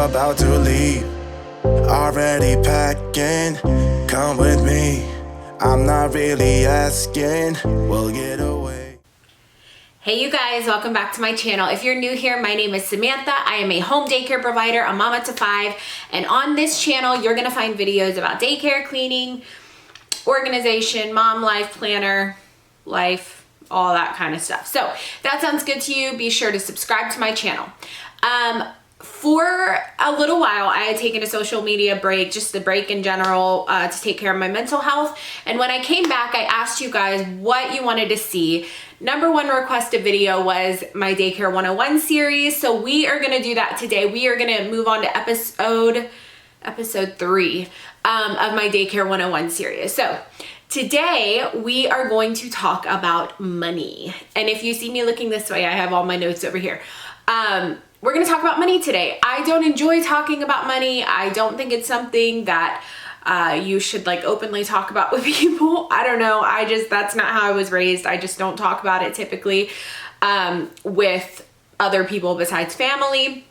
about to leave. Already packing, come with me. I'm not really asking, we'll get away. Hey you guys, welcome back to my channel. If you're new here, my name is Samantha. I am a home daycare provider, a mama to 5, and on this channel, you're gonna find videos about daycare, cleaning, organization, mom life planner, life, all that kind of stuff. So if that sounds good to you, be sure to subscribe to my channel. For a little while, I had taken a social media break, just a break in general, to take care of my mental health. And when I came back, I asked you guys what you wanted to see. Number one requested video was my Daycare 101 series. So we are gonna do that today. We are gonna move on to episode 3 of my Daycare 101 series. So today we are going to talk about money. And if you see me looking this way, I have all my notes over here. We're gonna talk about money today. I don't enjoy talking about money. I don't think it's something that you should like openly talk about with people. I don't know. That's not how I was raised. I just don't talk about it typically with other people besides family.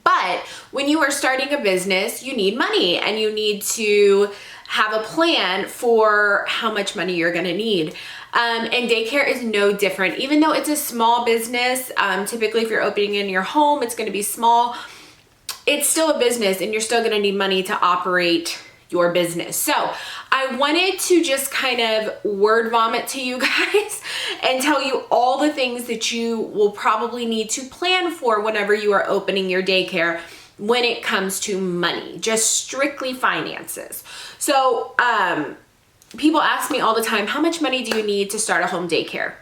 But when you are starting a business, you need money and you need to have a plan for how much money you're gonna need. And daycare is no different. Even though it's a small business, typically if you're opening in your home, it's gonna be small. It's still a business and you're still gonna need money to operate your business. So I wanted to just kind of word vomit to you guys and tell you all the things that you will probably need to plan for whenever you are opening your daycare when it comes to money, just strictly finances. So, people ask me all the time, how much money do you need to start a home daycare?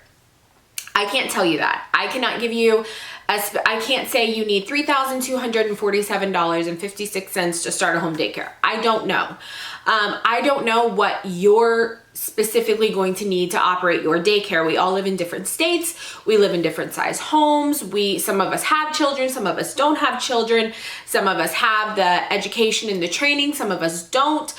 I can't tell you that. I cannot give you, I can't say you need $3,247.56 to start a home daycare. I don't know. I don't know what you're specifically going to need to operate your daycare. We all live in different states. We live in different size homes. Some of us have children, some of us don't have children. Some of us have the education and the training, some of us don't.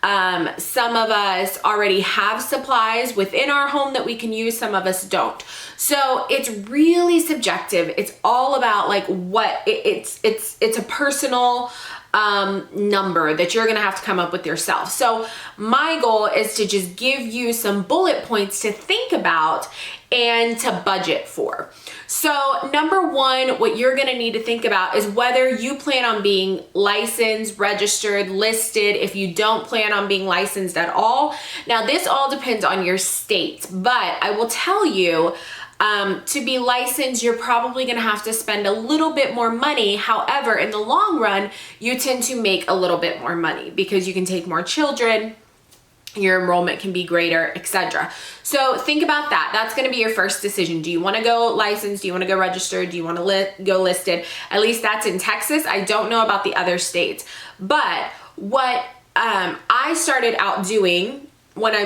Some of us already have supplies within our home that we can use, some of us don't. So it's really subjective. It's all about like what it's a personal number that you're gonna have to come up with yourself. So my goal is to just give you some bullet points to think about and to budget for. So number one, what you're gonna need to think about is whether you plan on being licensed, registered, listed, if you don't plan on being licensed at all. Now this all depends on your state, but I will tell you, to be licensed, you're probably gonna have to spend a little bit more money. However, in the long run, you tend to make a little bit more money because you can take more children, your enrollment can be greater, etc. So think about that. That's gonna be your first decision. Do you wanna go licensed? Do you wanna go registered? Do you wanna go listed? At least that's in Texas. I don't know about the other states. But what I started out doing when I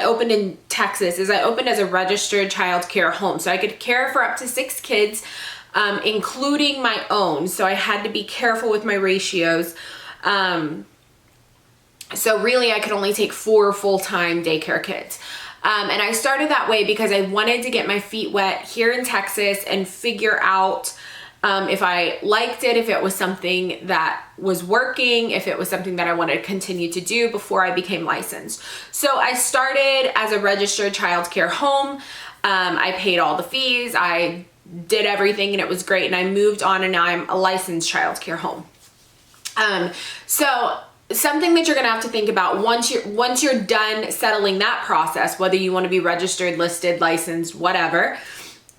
opened in Texas is I opened as a registered child care home. So I could care for up to 6 kids, including my own. So I had to be careful with my ratios. So really I could only take 4 full-time daycare kids. And I started that way because I wanted to get my feet wet here in Texas and figure out if I liked it, if it was something that was working, if it was something that I wanted to continue to do before I became licensed. So I started as a registered child care home. I paid all the fees, I did everything and it was great. And I moved on and now I'm a licensed child care home. So something that you're gonna have to think about once you're done settling that process, whether you wanna be registered, listed, licensed, whatever,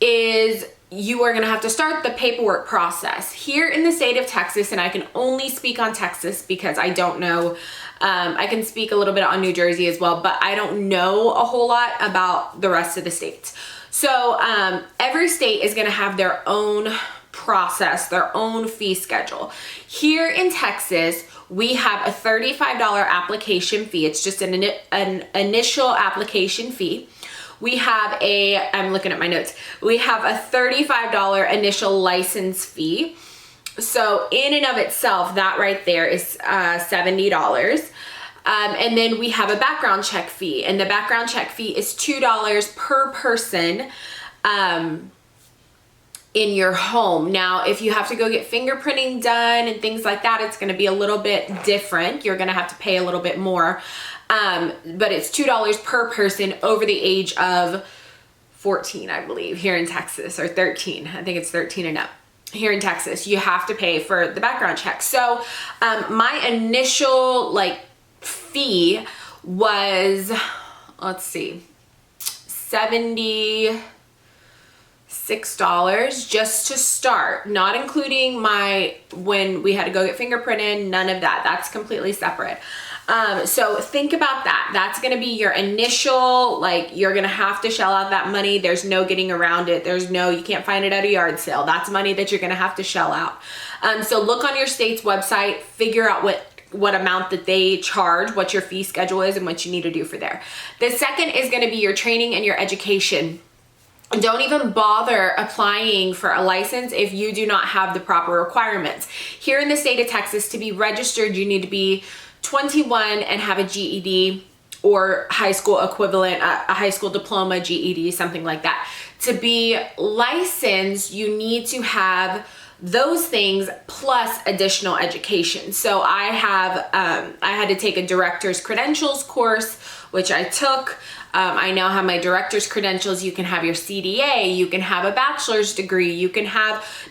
is you are gonna have to start the paperwork process. Here in the state of Texas, and I can only speak on Texas because I don't know, I can speak a little bit on New Jersey as well, but I don't know a whole lot about the rest of the states. So every state is gonna have their own process, their own fee schedule. Here in Texas, we have a $35 application fee. It's just an initial application fee. We have I'm looking at my notes. We have a $35 initial license fee. So in and of itself, that right there is $70. And then we have a background check fee, and the background check fee is $2 per person. in your home. Now, if you have to go get fingerprinting done and things like that, it's going to be a little bit different. You're going to have to pay a little bit more. But it's $2 per person over the age of 14, I believe, here in Texas, or 13. I think it's 13 and up. Here in Texas, you have to pay for the background check. So my initial fee was, let's see, $76 just to start, not including when we had to go get fingerprinted, none of that. That's completely separate. So think about that. That's going to be your initial, you're going to have to shell out that money. There's no getting around it. You can't find it at a yard sale. That's money that you're going to have to shell out. So look on your state's website, figure out what amount that they charge, what your fee schedule is, and what you need to do for there. The second is going to be your training and your education. Don't even bother applying for a license if you do not have the proper requirements. Here in the state of Texas, to be registered, you need to be 21 and have a GED or high school equivalent, a high school diploma, GED, something like that. To be licensed, you need to have those things plus additional education. So I had to take a director's credentials course, which I took. I now have my director's credentials. You can have your CDA, you can have a bachelor's degree,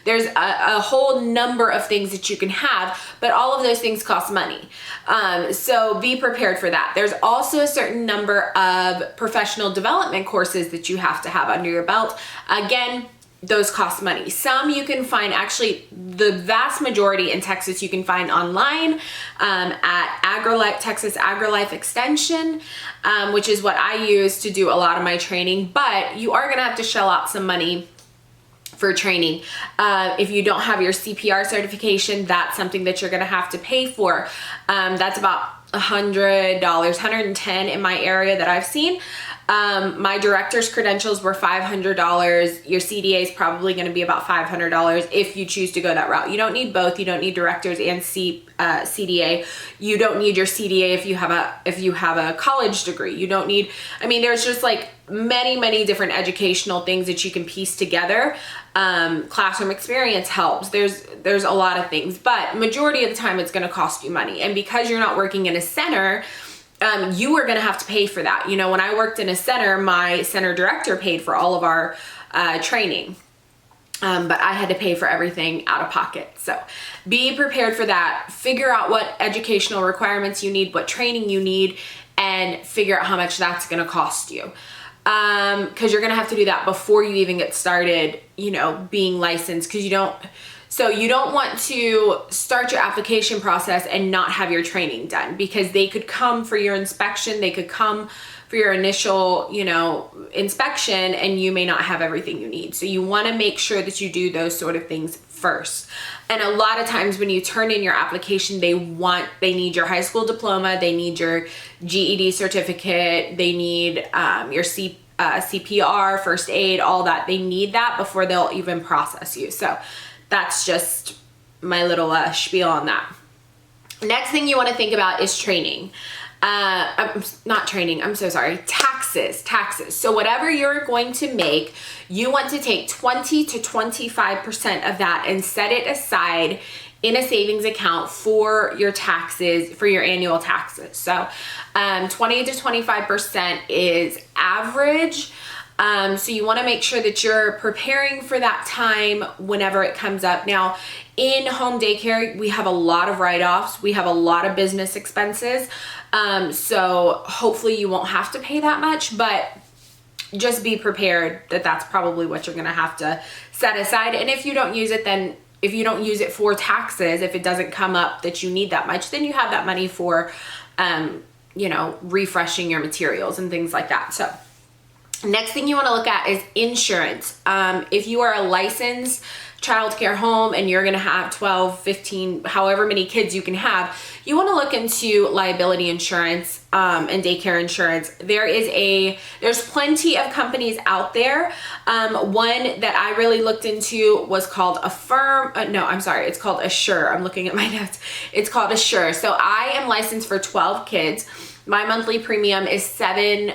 there's a whole number of things that you can have, but all of those things cost money. So be prepared for that. There's also a certain number of professional development courses that you have to have under your belt. Again, those cost money. Some you can find, actually the vast majority in Texas you can find online at Texas AgriLife Extension, which is what I use to do a lot of my training, but you are gonna have to shell out some money for training. If you don't have your CPR certification, that's something that you're gonna have to pay for. That's about $100, $110 in my area that I've seen. My director's credentials were $500. Your CDA is probably going to be about $500 if you choose to go that route. You don't need both. You don't need directors and CDA. You don't need your CDA if you have a college degree. You don't need, there's just many different educational things that you can piece together. Classroom experience helps. There's a lot of things, but majority of the time it's going to cost you money. And because you're not working in a center, you are going to have to pay for that. When I worked in a center, my center director paid for all of our training, but I had to pay for everything out of pocket. So be prepared for that. Figure out what educational requirements you need, what training you need, and figure out how much that's going to cost you. Because you're going to have to do that before you even get started, being licensed, because you don't want to start your application process and not have your training done, because they could come for your inspection, they could come for your initial, inspection, and you may not have everything you need. So you want to make sure that you do those sort of things first. And a lot of times when you turn in your application, they need your high school diploma, they need your GED certificate, they need your CPR, first aid, all that. They need that before they'll even process you. So that's just my little spiel on that. Next thing you want to think about is training. Taxes. So whatever you're going to make, you want to take 20 to 25% of that and set it aside in a savings account for your taxes, for your annual taxes. So 20 to 25% is average. So you want to make sure that you're preparing for that time whenever it comes up. Now, in home daycare, we have a lot of write-offs. We have a lot of business expenses. So hopefully you won't have to pay that much, but just be prepared that that's probably what you're going to have to set aside. And if you don't use it, then if you don't use it for taxes, if it doesn't come up that you need that much, then you have that money for, refreshing your materials and things like that. So next thing you want to look at is insurance. If you are a licensed childcare home and you're going to have 12, 15, however many kids you can have, you want to look into liability insurance and daycare insurance. There's plenty of companies out there. One that I really looked into was called it's called Assure. I'm looking at my notes. It's called Assure. So I am licensed for 12 kids. My monthly premium is my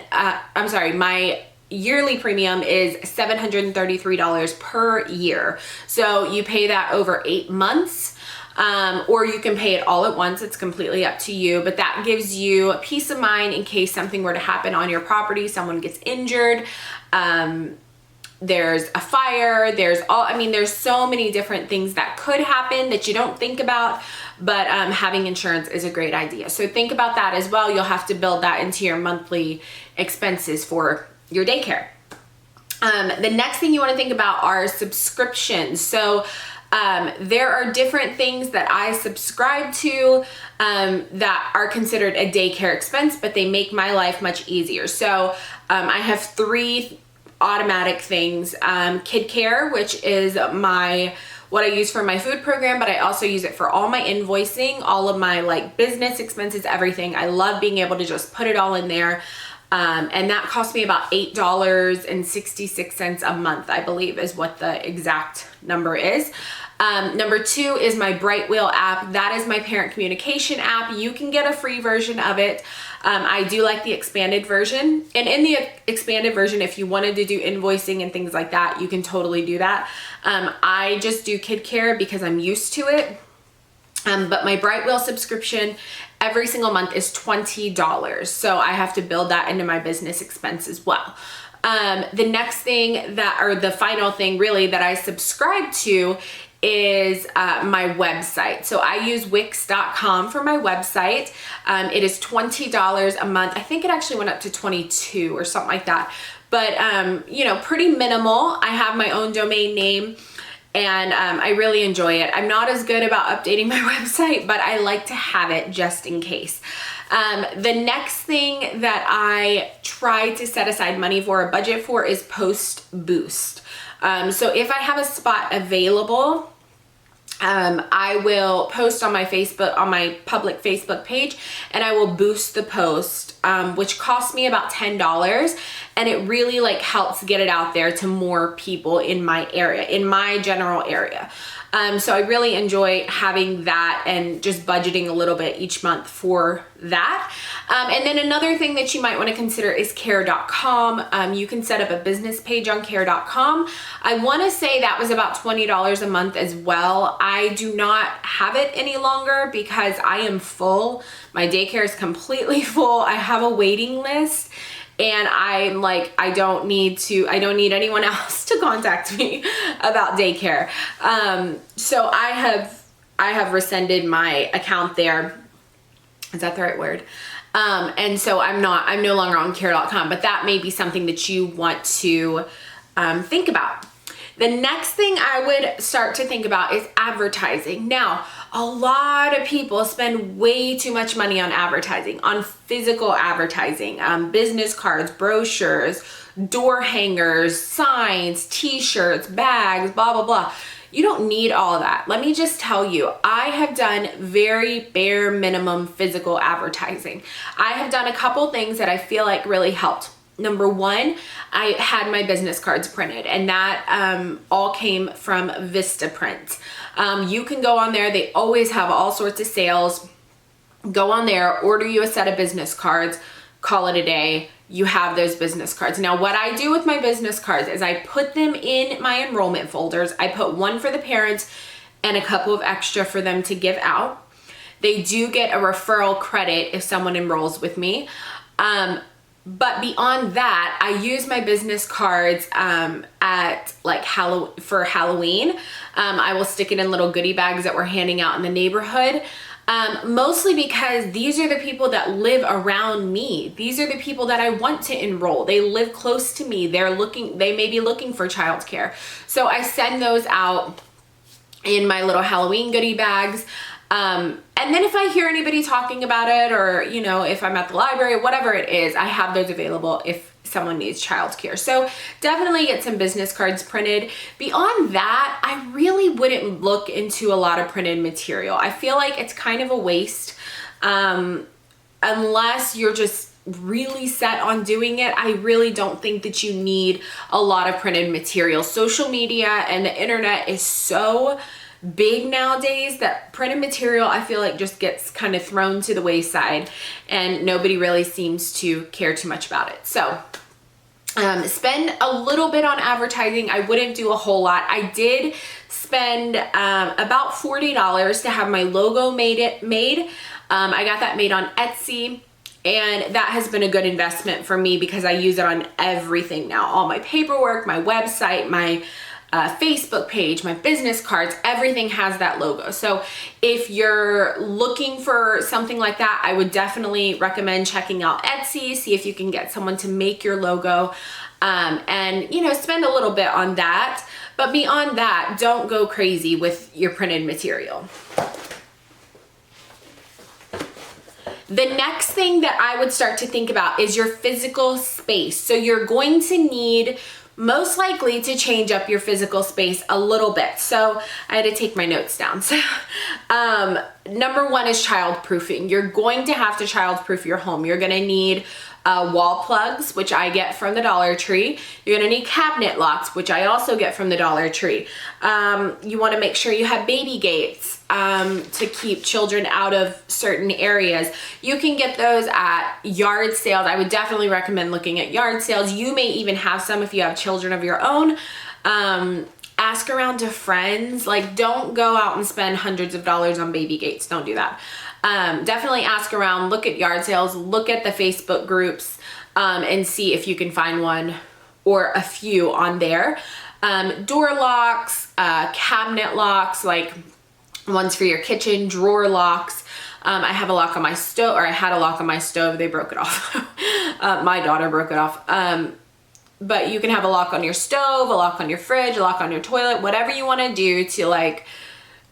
yearly premium is $733 per year. So you pay that over 8 months, or you can pay it all at once. It's completely up to you, but that gives you peace of mind in case something were to happen on your property, someone gets injured, there's a fire, there's so many different things that could happen that you don't think about, but having insurance is a great idea. So think about that as well. You'll have to build that into your monthly expenses for your daycare. The next thing you want to think about are subscriptions. So there are different things that I subscribe to that are considered a daycare expense, but they make my life much easier. So I have 3 automatic things. KidCare, which is what I use for my food program, but I also use it for all my invoicing, all of my like business expenses, everything. I love being able to just put it all in there. And that cost me about $8.66 a month, I believe is what the exact number is. Number 2 is my Bright Wheel app. That is my parent communication app. You can get a free version of it. I do like the expanded version. And in the expanded version, if you wanted to do invoicing and things like that, you can totally do that. I just do KidCare because I'm used to it. But my Bright Wheel subscription every single month is $20. So I have to build that into my business expense as well. The next thing the final thing really that I subscribe to is my website. So I use Wix.com for my website. It is $20 a month. I think it actually went up to $22 or something like that. But, pretty minimal. I have my own domain name and I really enjoy it. I'm not as good about updating my website, but I like to have it just in case. The next thing that I try to set aside money for, a budget for, is Post Boost. So if I have a spot available, I will post on my public Facebook page, and I will boost the post, which costs me about $10, and it really like helps get it out there to more people in my area, in my general area. So I really enjoy having that and just budgeting a little bit each month for that. And then another thing that you might want to consider is care.com. You can set up a business page on care.com. I want to say that was about $20 a month as well. I do not have it any longer because I am full. My daycare is completely full. I have a waiting list. And I'm like, I don't need anyone else to contact me about daycare. So I have rescinded my account there. Is that the right word? And so I'm no longer on care.com, but that may be something that you want to think about. The next thing I would start to think about is advertising. Now, a lot of people spend way too much money on advertising, on physical advertising, business cards, brochures, door hangers, signs, t-shirts, bags, blah, blah, blah. You don't need all of that. Let me just tell you, I have done very bare minimum physical advertising. I have done a couple things that I feel like really helped. Number 1, I had my business cards printed, and that all came from Vistaprint. You can go on there. They always have all sorts of sales. Go on there, order you a set of business cards, call it a day. You have those business cards. Now, what I do with my business cards is I put them in my enrollment folders. I put one for the parents and a couple of extra for them to give out. They do get a referral credit if someone enrolls with me. But beyond that, I use my business cards at like for Halloween. I will stick it in little goodie bags that we're handing out in the neighborhood. Mostly because these are the people that live around me. These are the people that I want to enroll. They live close to me. They may be looking for childcare. So I send those out in my little Halloween goodie bags. And then if I hear anybody talking about it, or, if I'm at the library, whatever it is, I have those available if someone needs childcare. So definitely get some business cards printed. Beyond that, I really wouldn't look into a lot of printed material. I feel like it's kind of a waste, unless you're just really set on doing it. I really don't think that you need a lot of printed material. Social media and the internet is so big nowadays that printed material, I feel like, just gets kind of thrown to the wayside and nobody really seems to care too much about it. So Spend a little bit on advertising. I wouldn't do a whole lot. I did spend about $40 to have my logo made. I got that made on Etsy, and that has been a good investment for me because I use it on everything now. All my paperwork, my website, my Facebook page, my business cards, everything has that logo. So if you're looking for something like that, I would definitely recommend checking out Etsy, see if you can get someone to make your logo, and spend a little bit on that. But beyond that, don't go crazy with your printed material. The next thing that I would start to think about is your physical space. So you're going to need most likely to change up your physical space a little bit. So I had to take my notes down. So number one is childproofing. You're going to have to childproof your home. You're gonna need wall plugs, which I get from the Dollar Tree. You're gonna need cabinet locks, which I also get from the Dollar Tree. You wanna make sure you have baby gates to keep children out of certain areas. You can get those at yard sales. I would definitely recommend looking at yard sales. You may even have some if you have children of your own. Ask around to friends. Like, don't go out and spend hundreds of dollars on baby gates. Don't do that. Definitely ask around, look at yard sales, look at the Facebook groups, and see if you can find one or a few on there. Door locks, cabinet locks, like ones for your kitchen, drawer locks. I have a lock on my stove, or I had a lock on my stove. They broke it off. My daughter broke it off. But you can have a lock on your stove, a lock on your fridge, a lock on your toilet, whatever you want to do to like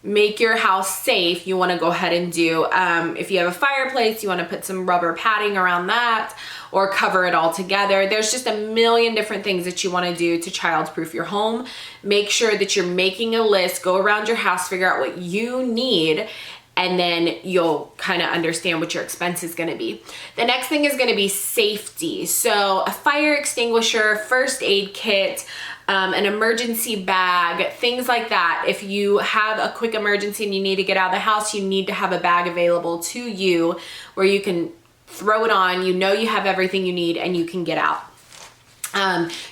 make your house safe. You want to go ahead and do. If you have a fireplace, you want to put some rubber padding around that or cover it all together. There's just a million different things that you want to do to childproof your home. Make sure that you're making a list, go around your house, figure out what you need, and then you'll kind of understand what your expense is going to be. The next thing is going to be safety. So a fire extinguisher, first aid kit, an emergency bag, things like that. If you have a quick emergency and you need to get out of the house, you need to have a bag available to you where you can throw it on, you have everything you need, and you can get out.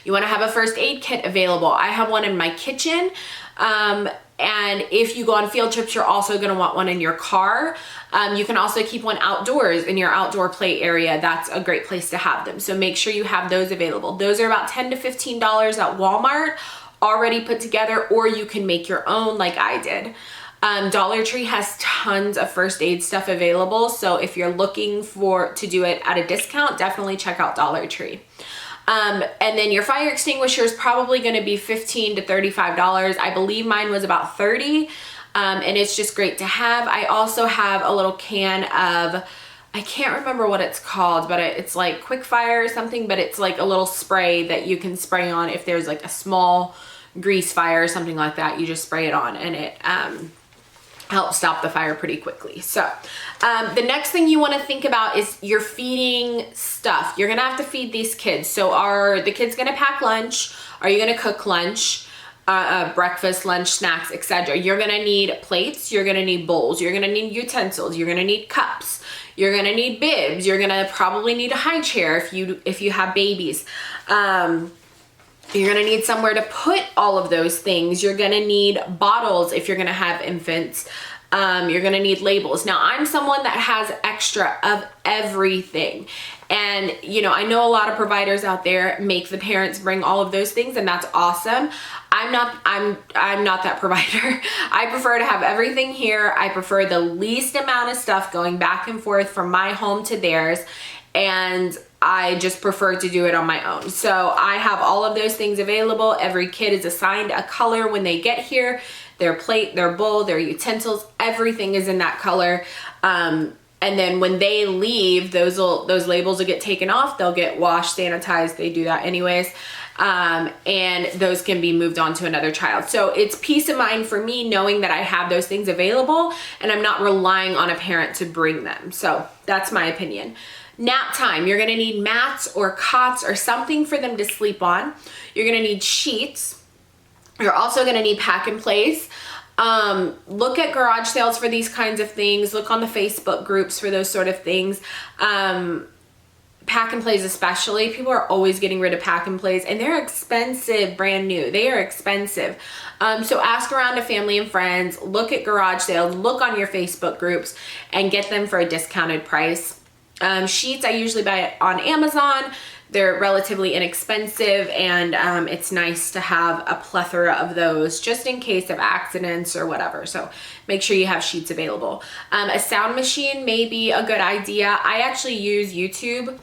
You want to have a first aid kit available. I have one in my kitchen. And if you go on field trips, you're also going to want one in your car. You can also keep one outdoors in your outdoor play area. That's a great place to have them. So make sure you have those available. Those are about $10 to $15 at Walmart, already put together, or you can make your own like I did. Dollar Tree has tons of first aid stuff available. So if you're looking to do it at a discount, definitely check out Dollar Tree. And then your fire extinguisher is probably going to be $15 to $35. I believe mine was about $30. And it's just great to have. I also have a little can of, I can't remember what it's called, but it's like quick fire or something, but it's like a little spray that you can spray on if there's like a small grease fire or something like that. You just spray it on and it, help stop the fire pretty quickly. So the next thing you want to think about is your feeding stuff. You're gonna have to feed these kids. So are the kids gonna pack lunch? Are you gonna cook lunch, breakfast, lunch, snacks, etc.? You're gonna need plates, you're gonna need bowls, you're gonna need utensils, you're gonna need cups, you're gonna need bibs, you're gonna probably need a high chair if you have babies. You're gonna need somewhere to put all of those things. You're gonna need bottles if you're gonna have infants. You're gonna need labels. Now, I'm someone that has extra of everything. And, I know a lot of providers out there make the parents bring all of those things, and that's awesome. I'm not that provider. I prefer to have everything here. I prefer the least amount of stuff going back and forth from my home to theirs. And I just prefer to do it on my own. So I have all of those things available. Every kid is assigned a color when they get here. Their plate, their bowl, their utensils, everything is in that color. And then when they leave, those labels will get taken off. They'll get washed, sanitized. They do that anyways. And those can be moved on to another child. So it's peace of mind for me knowing that I have those things available and I'm not relying on a parent to bring them. So that's my opinion. Nap time, you're gonna need mats or cots or something for them to sleep on. You're gonna need sheets. You're also gonna need pack and place. Look at garage sales for these kinds of things. Look on the Facebook groups for those sort of things. Pack pack and plays especially. People are always getting rid of pack and plays, and they're expensive, brand new. They are expensive. So ask around to family and friends, look at garage sales, look on your Facebook groups, and get them for a discounted price. Sheets I usually buy on Amazon. They're relatively inexpensive, and it's nice to have a plethora of those just in case of accidents or whatever. So make sure you have sheets available. A sound machine may be a good idea. I actually use YouTube.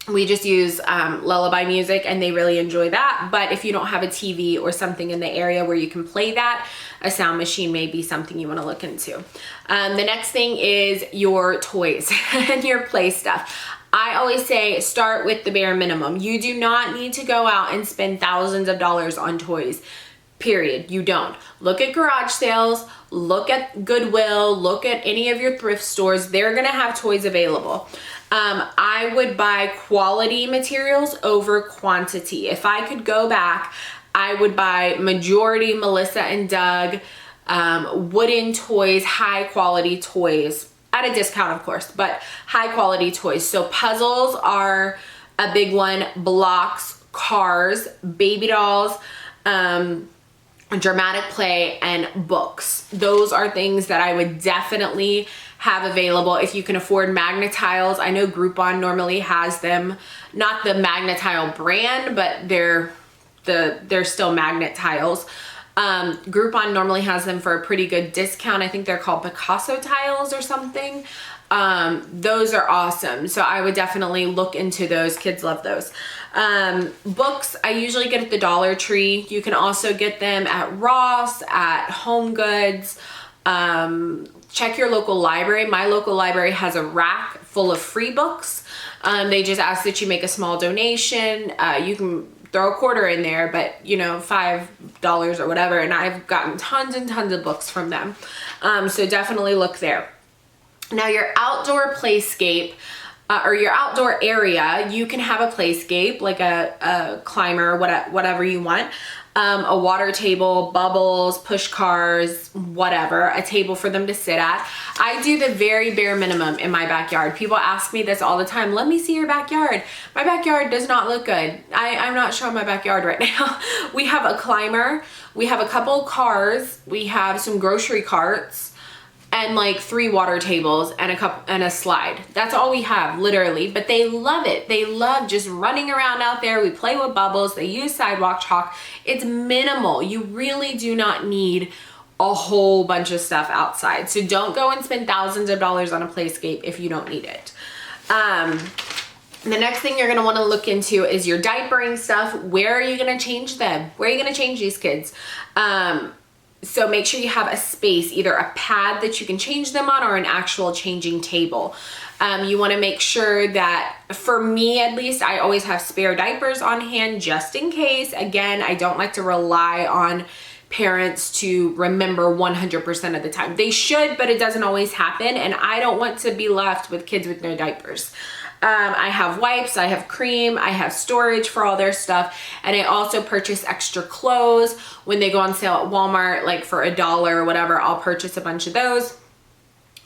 We just use lullaby music, and they really enjoy that. But if you don't have a TV or something in the area where you can play that, a sound machine may be something you want to look into. The next thing is your toys and your play stuff. I always say start with the bare minimum. You do not need to go out and spend thousands of dollars on toys. Period. You don't. Look at garage sales, look at Goodwill, look at any of your thrift stores. They're going to have toys available. I would buy quality materials over quantity. If I could go back, I would buy majority Melissa and Doug wooden toys, high quality toys. At a discount, of course, but high quality toys. So puzzles are a big one, blocks, cars, baby dolls, dramatic play, and books. Those are things that I would definitely have available. If you can afford Magnetiles, I know Groupon normally has them, not the Magnetile brand, but they're still magnet tiles. Groupon normally has them for a pretty good discount. I think they're called Picasso tiles or something. Those are awesome. So I would definitely look into those. Kids love those. Books, I usually get at the Dollar Tree. You can also get them at Ross, at Home Goods. Check your local library. My local library has a rack full of free books. They just ask that you make a small donation. You can throw a quarter in there, but you know, $5 or whatever, and I've gotten tons and tons of books from them. So definitely look there. Now your outdoor playscape or your outdoor area, you can have a playscape like a climber, whatever you want. A water table, bubbles, push cars, whatever, a table for them to sit at. I do the very bare minimum in my backyard. People ask me this all the time. Let me see your backyard. My backyard does not look good. I'm not showing my backyard right now. We have a climber. We have a couple cars. We have some grocery carts and like 3 water tables and a slide. That's all we have, literally, but they love it. They love just running around out there. We play with bubbles. They use sidewalk chalk. It's minimal. You really do not need a whole bunch of stuff outside. So don't go and spend thousands of dollars on a playscape if you don't need it. The next thing you're going to want to look into is your diapering stuff. Where are you going to change them? Where are you going to change these kids? So make sure you have a space, either a pad that you can change them on or an actual changing table. You want to make sure that, for me at least, I always have spare diapers on hand just in case. Again, I don't like to rely on parents to remember 100% of the time. They should, but it doesn't always happen, and I don't want to be left with kids with no diapers. I have wipes, I have cream, I have storage for all their stuff, and I also purchase extra clothes when they go on sale at Walmart, like for $1 or whatever. I'll purchase a bunch of those.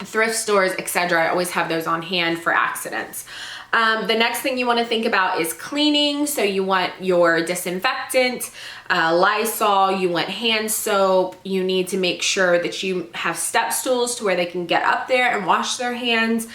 Thrift stores, etc. I always have those on hand for accidents. The next thing you want to think about is cleaning. So you want your disinfectant, Lysol, you want hand soap. You need to make sure that you have step stools to where they can get up there and wash their hands.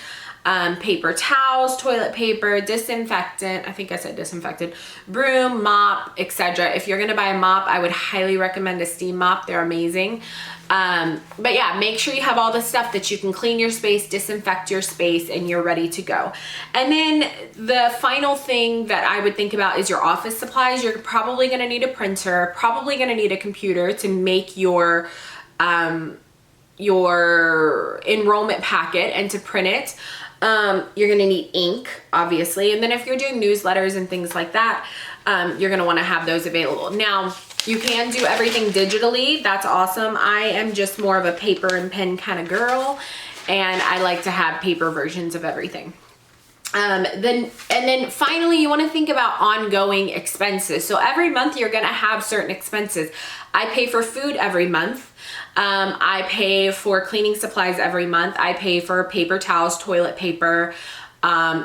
Paper towels, toilet paper, disinfectant, I think I said disinfectant, broom, mop, etc. If you're gonna buy a mop, I would highly recommend a steam mop. They're amazing. But yeah, make sure you have all the stuff that you can clean your space, disinfect your space, and you're ready to go. And then the final thing that I would think about is your office supplies. You're probably gonna need a printer, probably gonna need a computer to make your enrollment packet and to print it. You're gonna need ink, obviously, and then if you're doing newsletters and things like that, you're gonna wanna have those available. Now, you can do everything digitally. That's awesome. I am just more of a paper and pen kind of girl, and I like to have paper versions of everything. Then finally, you want to think about ongoing expenses. So every month you're going to have certain expenses. I pay for food every month. I pay for cleaning supplies every month. I pay for paper towels, toilet paper,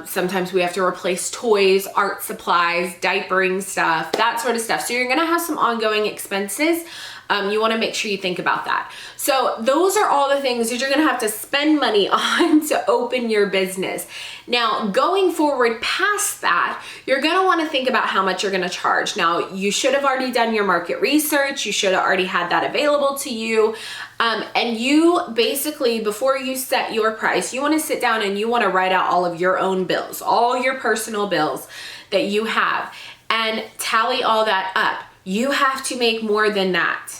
Sometimes we have to replace toys, art supplies, diapering stuff, that sort of stuff. So you're gonna have some ongoing expenses. You wanna make sure you think about that. So those are all the things that you're gonna have to spend money on to open your business. Now, going forward past that, you're gonna wanna think about how much you're gonna charge. Now, you should have already done your market research. You should have already had that available to you. And you basically, before you set your price, you wanna sit down and you wanna write out all of your own bills, all your personal bills that you have, and tally all that up. You have to make more than that.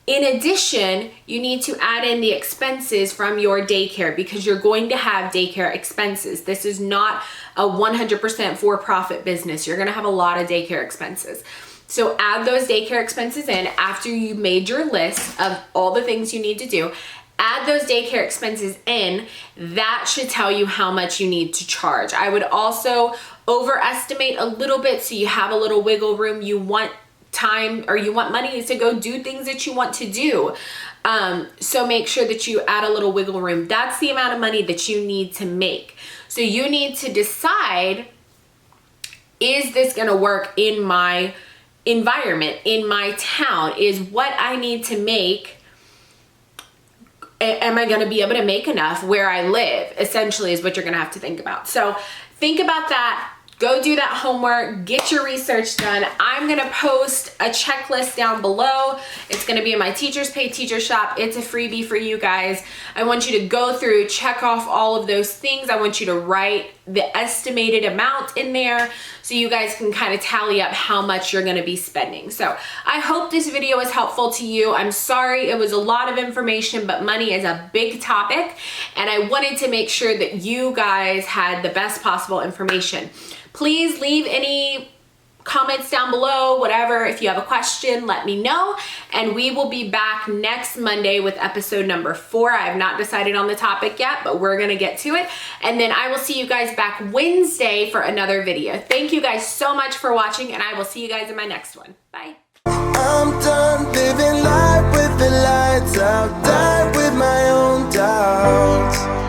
In addition, you need to add in the expenses from your daycare because you're going to have daycare expenses. This is not a 100% for-profit business. You're gonna have a lot of daycare expenses. So add those daycare expenses in after you made your list of all the things you need to do. Add those daycare expenses in. That should tell you how much you need to charge. I would also overestimate a little bit so you have a little wiggle room. You want time or you want money to go do things that you want to do. So make sure that you add a little wiggle room. That's the amount of money that you need to make. So you need to decide, is this gonna work in my environment, in my town? Is what I need to make, am I gonna be able to make enough where I live? Essentially is what you're gonna have to think about. So think about that. Go do that homework, get your research done. I'm gonna post a checklist down below. It's gonna be in my Teachers Pay Teacher Shop. It's a freebie for you guys. I want you to go through, check off all of those things. I want you to write the estimated amount in there so you guys can kind of tally up how much you're gonna be spending. So I hope this video was helpful to you. I'm sorry it was a lot of information, but money is a big topic, and I wanted to make sure that you guys had the best possible information. Please leave any comments down below, whatever. If you have a question, let me know. And we will be back next Monday with episode number 4. I have not decided on the topic yet, but we're gonna get to it. And then I will see you guys back Wednesday for another video. Thank you guys so much for watching, and I will see you guys in my next one. Bye. I'm done living life with the lights out, die with my own doubts.